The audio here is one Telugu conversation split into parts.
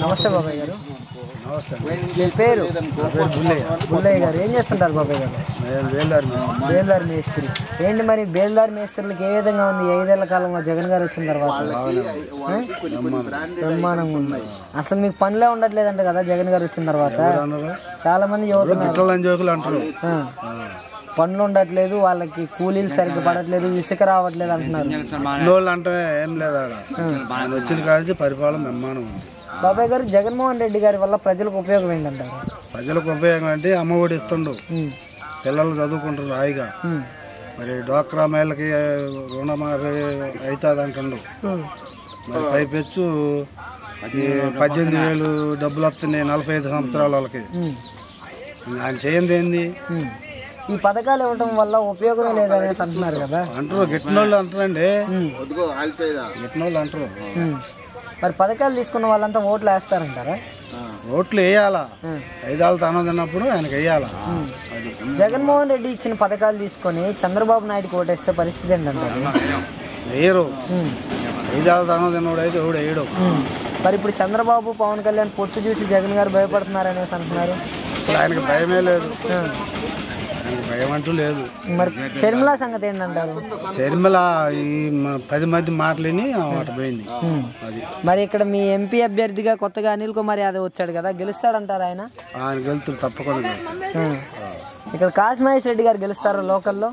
నమస్తే బాబాయ్ గారు. నమస్తే. మీ పేరు? బుల్లయ్య గారు. ఏం చేస్తుంటారు బాబాయ్ గారు? బేల్దారి మేస్త్రి. ఏంటి మరి బేల్దారి మేస్త్రులకు ఏ విధంగా ఉంది 5 ఏళ్ల కాలంలో జగన్ గారు వచ్చిన తర్వాత? బ్రహ్మాండంగా ఉంది. అసలు మీకు పనిలే ఉండట్లేదంట కదా జగన్ గారు వచ్చిన తర్వాత? చాలా మంది అంటారు పనులు ఉండట్లేదు, వాళ్ళకి కూలీలు సరిగ్గా పడట్లేదు, ఇసుక రావట్లేదు అంటున్నారు. అంటే ఏం లేదు, వచ్చిన కాడిచి పరిపాలన బ్రహ్మాండం ఉంది. బాబాయ్ గారు, జగన్మోహన్ రెడ్డి గారి వల్ల ప్రజలకు ఉపయోగం ఏంటంటారు? ప్రజలకు ఉపయోగం అంటే అమ్మఒడి ఇస్తుండు, పిల్లలు చదువుకుంటారు హాయిగా. మరి డ్వాక్రా మహిళకి రుణమాఫీ అవుతుంది అంటుండు. మరి పైపెచ్చు 18,000 డబ్బులు వస్తున్నాయి 45 సంవత్సరాల వాళ్ళకి. ఆయన చేయండి ఏంది? ఈ పథకాలు ఇవ్వడం వల్ల ఉపయోగమే లేదనేసి అంటున్నారు కదా. అంటారు, గిట్టినోళ్ళు అంటారండి, గిట్టినోళ్ళు అంటారు. మరి పథకాలు తీసుకున్న వాళ్ళంతా ఓట్లు వేస్తారంటారా? ఓట్లు వేయాలా, 5 ఏళ్ళ తనం తిన్నప్పుడు ఆయనకి వేయాలా. జగన్మోహన్ రెడ్డి ఇచ్చిన పథకాలు తీసుకొని చంద్రబాబు నాయుడుకి ఓటేస్తే పరిస్థితి ఏంటంటారు? వేయరు. 5 ఏళ్ళ తనం తిన్నోడు అయితే ఎవడు వేయడు. మరి ఇప్పుడు చంద్రబాబు పవన్ కళ్యాణ్ పొత్తు చూసి జగన్ గారు భయపడుతున్నారనేసి అంటున్నారు. అసలు ఆయనకి భయమే లేదు, భయం అంటూ లేదు. మరి షర్మిల సంగతి ఏంటంటారు? షర్మిల ఈ 10 మంది మాటలని మాట పోయింది. మరి ఇక్కడ మీ ఎంపీ అభ్యర్థిగా కొత్తగా అనిల్ కుమార్ యాదవ్ వచ్చాడు కదా, గెలుస్తాడంటారు? ఆయన గెలుస్తారు, తప్పకుండా. ఇక్కడ కాశీమహేష్ రెడ్డి గారు గెలుస్తారా లోకల్లో?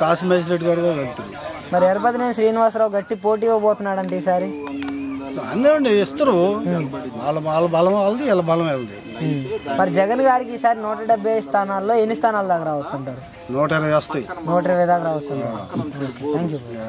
కాశీమహేష్ రెడ్డి గారు వెళ్తారు. మరి ఎర్రపతినేని శ్రీనివాసరావు గట్టి పోటీ ఇవ్వబోతున్నాడంటే ఈసారి? అన్నీ ఇస్తారు, వాళ్ళ బలం వాళ్ళది, వీళ్ళ బలం వెళ్ళదు. మరి జగన్ గారికి ఈసారి 170 స్థానాల్లో ఎన్ని స్థానాల దాకా రావచ్చు అంటారు? 120 వస్తాయి. 120 దాకా రావచ్చు అంటారు. Thank you.